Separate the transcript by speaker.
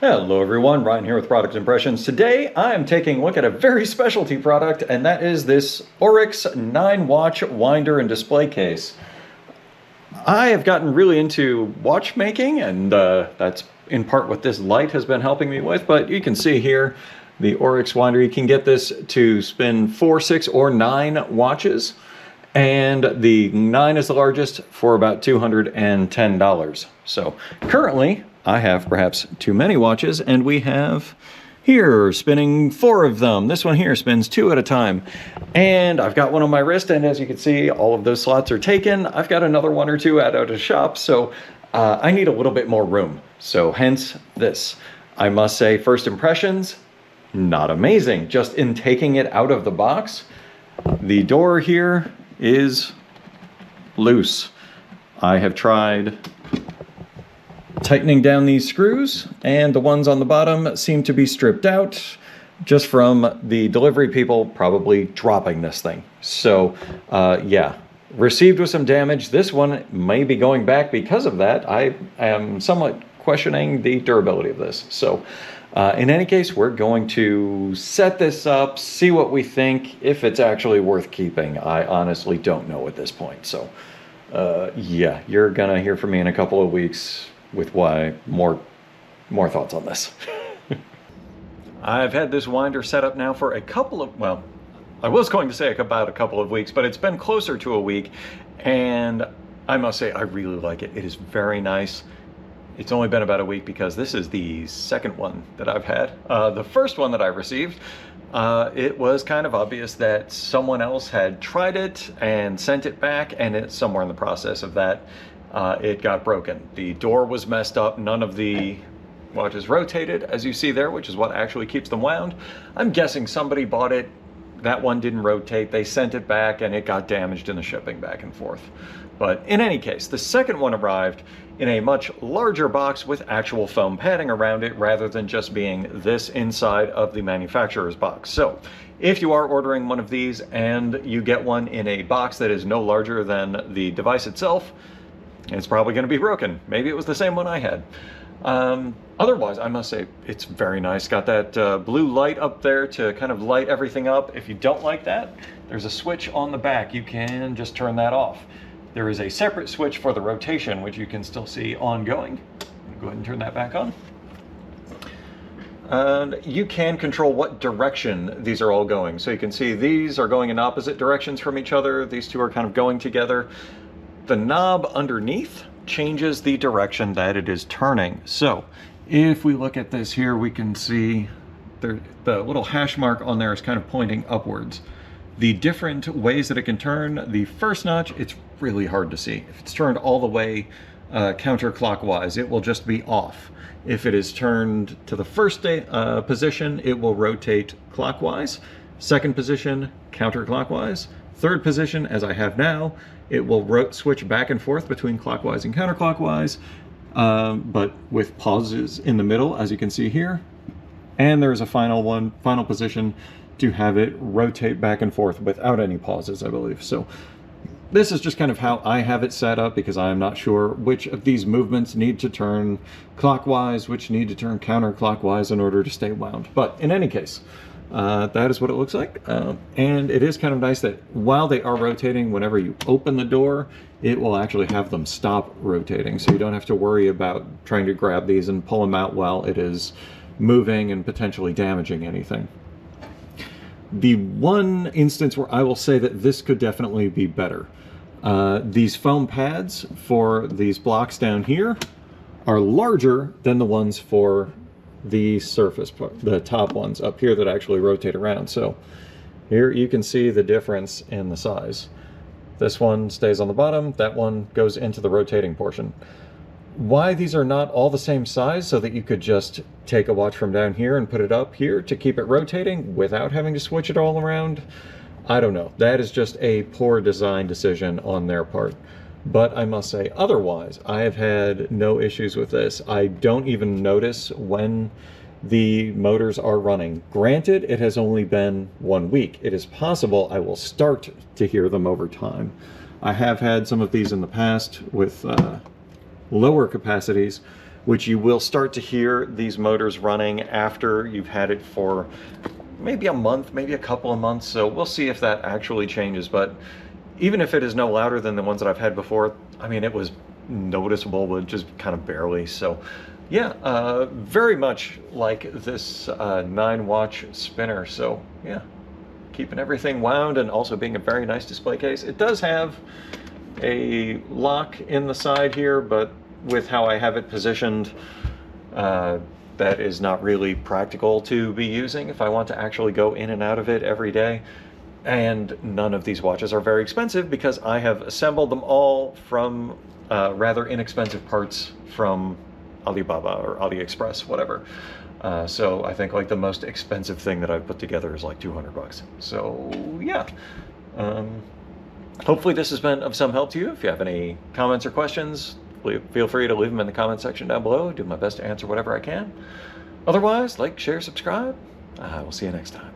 Speaker 1: Hello everyone, Ryan here with Product Impressions. Today I'm taking a look at a very specialty product, and that is this Oryx 9-watch winder and display case. I have gotten really into watchmaking, and that's in part what this light has been helping me with, but you can see here the Oryx winder. You can get this to spin 4, 6, or 9 watches, and the 9 is the largest for about $210. So currently I have perhaps too many watches, and we have here spinning 4 of them. This one here spins 2 at a time, and I've got one on my wrist, and as you can see, all of those slots are taken. I've got another 1 or 2 out of shop, so I need a little bit more room. So hence this. I must say, first impressions, not amazing. Just in taking it out of the box, the door here is loose. I have tried tightening down these screws, and the ones on the bottom seem to be stripped out just from the delivery people probably dropping this thing. So yeah, received with some damage. This one may be going back because of that. I am somewhat questioning the durability of this. So in any case, we're going to set this up, see what we think, if it's actually worth keeping. I honestly don't know at this point. So yeah, you're gonna hear from me in a couple of weeks with more thoughts on this. I've had this winder set up now for a couple of, well, I was going to say about a couple of weeks, but it's been closer to a week, and I must say I really like it. It is very nice. It's only been about a week because this is the second one that I've had. The first one that I received, it was kind of obvious that someone else had tried it and sent it back, and it's somewhere in the process of that, it got broken. The door was messed up. None of the watches rotated, as you see there, which is what actually keeps them wound. I'm guessing somebody bought it. That one didn't rotate. They sent it back, and it got damaged in the shipping back and forth. But in any case, the second one arrived in a much larger box with actual foam padding around it, rather than just being this inside of the manufacturer's box. So if you are ordering one of these and you get one in a box that is no larger than the device itself, it's probably going to be broken. Maybe it was the same one I had. Otherwise, I must say it's very nice. Got that blue light up there to kind of light everything up. If you don't like that, there's a switch on the back. You can just turn that off. There is a separate switch for the rotation, which you can still see ongoing. Go ahead and turn that back on. And you can control what direction these are all going. So you can see these are going in opposite directions from each other. These two are kind of going together. The knob underneath changes the direction that it is turning. So if we look at this here, we can see the little hash mark on there is kind of pointing upwards. The different ways that it can turn, the first notch, it's really hard to see. If it's turned all the way counterclockwise, it will just be off. If it is turned to the first position, it will rotate clockwise. Second position, counterclockwise. Third position, as I have now, it will switch back and forth between clockwise and counterclockwise, but with pauses in the middle, as you can see here. And there's a final position to have it rotate back and forth without any pauses, I believe. So this is just kind of how I have it set up, because I'm not sure which of these movements need to turn clockwise, which need to turn counterclockwise in order to stay wound. But in any case, that is what it looks like. And it is kind of nice that while they are rotating, whenever you open the door, it will actually have them stop rotating. So you don't have to worry about trying to grab these and pull them out while it is moving and potentially damaging anything. The one instance where I will say that this could definitely be better. These foam pads for these blocks down here are larger than the ones for the surface part, the top ones up here that actually rotate around. So here you can see the difference in the size. This one stays on the bottom, that one goes into the rotating portion. Why these are not all the same size so that you could just take a watch from down here and put it up here to keep it rotating without having to switch it all around, I don't know. That is just a poor design decision on their part. But I must say, otherwise, I have had no issues with this. I don't even notice when the motors are running. Granted, it has only been 1 week. It is possible I will start to hear them over time. I have had some of these in the past with lower capacities which you will start to hear these motors running after you've had it for maybe a month, maybe a couple of months. So we'll see if that actually changes. But even if it is no louder than the ones that I've had before, I mean, it was noticeable, but just kind of barely. So yeah, very much like this 9-watch spinner. So yeah, keeping everything wound and also being a very nice display case. It does have a lock in the side here, but with how I have it positioned, that is not really practical to be using if I want to actually go in and out of it every day. And none of these watches are very expensive because I have assembled them all from rather inexpensive parts from Alibaba or AliExpress, whatever. So I think like the most expensive thing that I've put together is like 200 bucks. So yeah, hopefully this has been of some help to you. If you have any comments or questions, feel free to leave them in the comment section down below. I'll do my best to answer whatever I can. Otherwise, like, share, subscribe. We'll see you next time.